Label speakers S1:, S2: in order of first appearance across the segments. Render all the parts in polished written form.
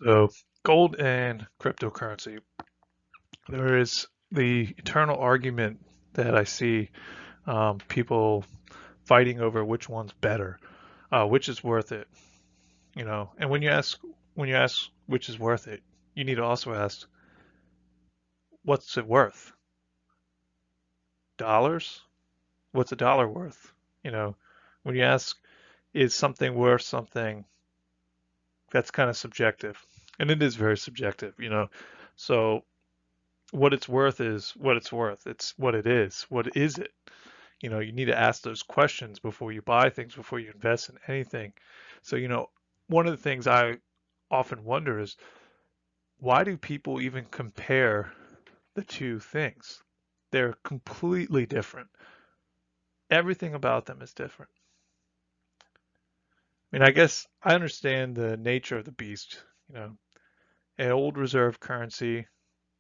S1: So gold and cryptocurrency. There is the eternal argument that I see people fighting over which one's better, which is worth it, you know. And when you ask which is worth it, you need to also ask what's it worth? Dollars? What's a dollar worth? You know, when you ask is something worth something, that's kind of subjective. And it is very subjective, you know. So what it's worth is what it's worth. It's what it is. What is it? You know, you need to ask those questions before you buy things, before you invest in anything. So, you know, one of the things I often wonder is why do people even compare the two things? They're completely different. Everything about them is different. I mean, I guess I understand the nature of the beast, you know, an old reserve currency,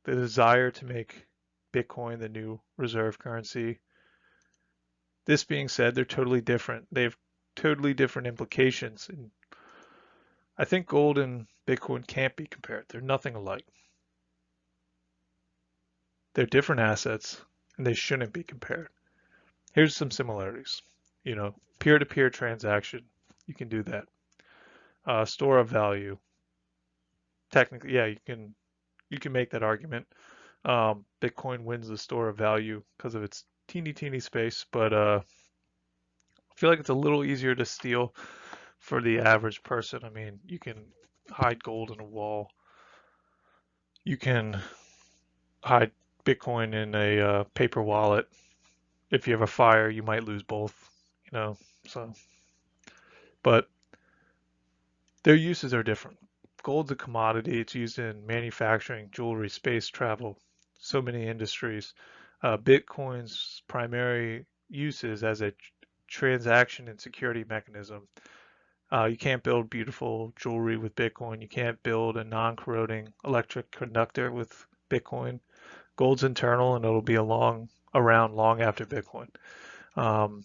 S1: the desire to make Bitcoin the new reserve currency. This being said, they're totally different. They have totally different implications. And I think gold and Bitcoin can't be compared. They're nothing alike. They're different assets and they shouldn't be compared. Here's some similarities. You know, peer-to-peer transaction, you can do that. Store of value, technically, yeah, you can make that argument. Bitcoin wins the store of value because of its teeny space, but I feel like it's a little easier to steal for the average person. I mean, you can hide gold in a wall. You can hide Bitcoin in a paper wallet. If you have a fire, you might lose both, you know. So, but their uses are different. Gold's a commodity. It's used in manufacturing, jewelry, space travel, so many industries. Bitcoin's primary use is as a transaction and security mechanism. You can't build beautiful jewelry with Bitcoin. You can't build a non-corroding electric conductor with Bitcoin. Gold's internal and it'll be around long after Bitcoin. Um,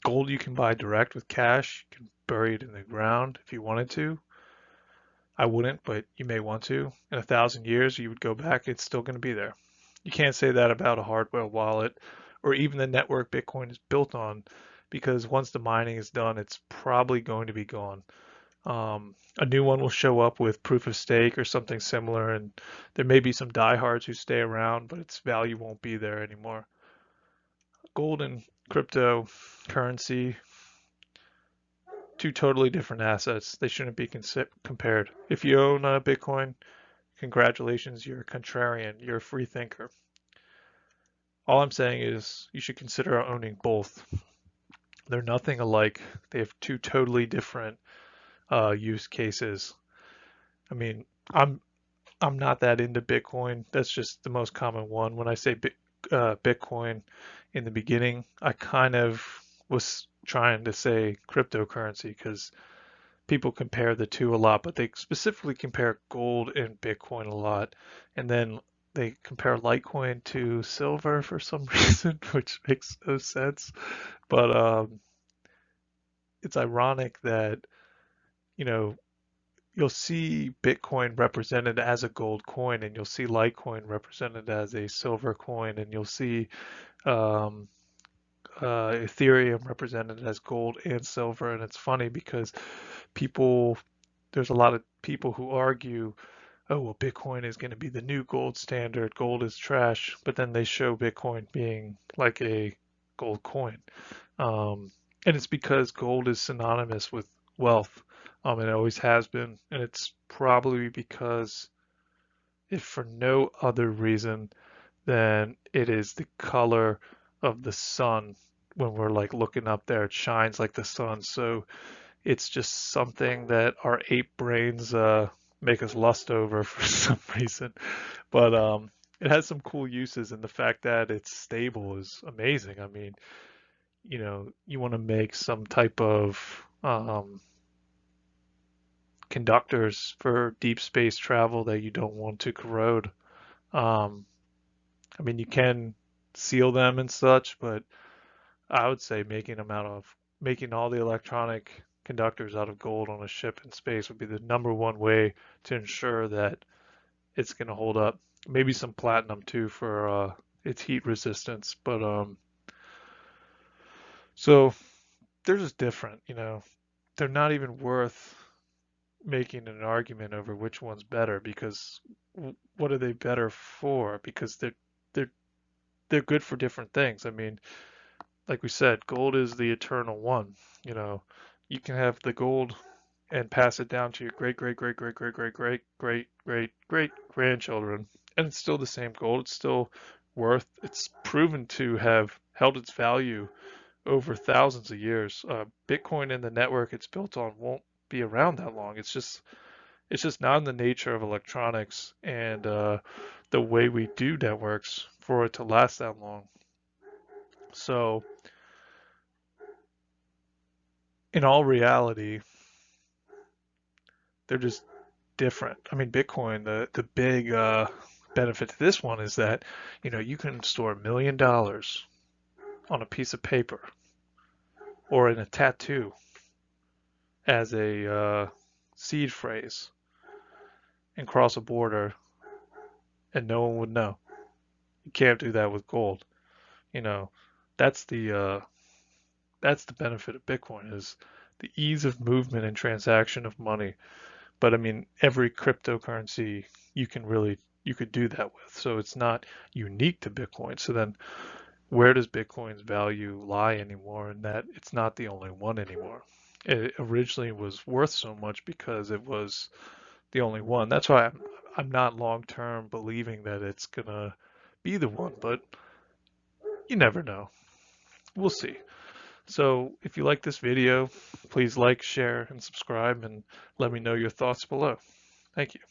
S1: Gold you can buy direct with cash. You can bury it in the ground if you wanted to. I wouldn't, but you may want to. In 1,000 years, you would go back, it's still going to be there. You can't say that about a hardware wallet or even the network Bitcoin is built on, because once the mining is done, it's probably going to be gone. A new one will show up with proof of stake or something similar, and there may be some diehards who stay around, but its value won't be there anymore. Gold and cryptocurrency, two totally different assets. They shouldn't be compared. If you own a Bitcoin, congratulations, you're a contrarian, you're a free thinker. All I'm saying is you should consider owning both. They're nothing alike. They have two totally different use cases. I mean, I'm I'm not that into Bitcoin. That's just the most common one. When I say Bitcoin in the beginning, I kind of was trying to say cryptocurrency because people compare the two a lot, but they specifically compare gold and Bitcoin a lot. And then they compare Litecoin to silver for some reason, which makes no sense. But it's ironic that, you know, you'll see Bitcoin represented as a gold coin, and you'll see Litecoin represented as a silver coin, and you'll see um, Ethereum represented as gold and silver. And it's funny because people, there's a lot of people who argue, oh, well, Bitcoin is going to be the new gold standard. Gold is trash. But then they show Bitcoin being like a gold coin. Um, and it's because gold is synonymous with wealth. It always has been. And it's probably because, if for no other reason than it is the color of the sun when we're like looking up there, it shines like the sun. So it's just something that our ape brains make us lust over for some reason. But it has some cool uses, and the fact that it's stable is amazing. I mean, you know, you want to make some type of conductors for deep space travel that you don't want to corrode. Um, I mean, you can seal them and such, but I would say making all the electronic conductors out of gold on a ship in space would be the number one way to ensure that it's going to hold up. Maybe some platinum too for its heat resistance. But so they're just different, you know. They're not even worth making an argument over which one's better because what are they better for? Because they're they're good for different things. I mean, like we said, gold is the eternal one. You know, you can have the gold and pass it down to your great great great great great great great great great great grandchildren, and it's still the same gold. It's still worth. It's proven to have held its value over thousands of years. Bitcoin and the network it's built on won't be around that long. It's just not in the nature of electronics and the way we do networks for it to last that long. So in all reality, they're just different. I mean, Bitcoin, the big benefit to this one is that, you know, you can store $1 million on a piece of paper or in a tattoo as a seed phrase and cross a border and no one would know. You can't do that with gold. You know, that's the benefit of Bitcoin is the ease of movement and transaction of money. But I mean, every cryptocurrency you could do that with. So it's not unique to Bitcoin. So then where does Bitcoin's value lie anymore? And that it's not the only one anymore. It originally was worth so much because it was the only one. That's why I'm not long term believing that it's gonna be the one, but you never know. We'll see. So if you like this video, please like, share, and subscribe, and let me know your thoughts below. Thank you.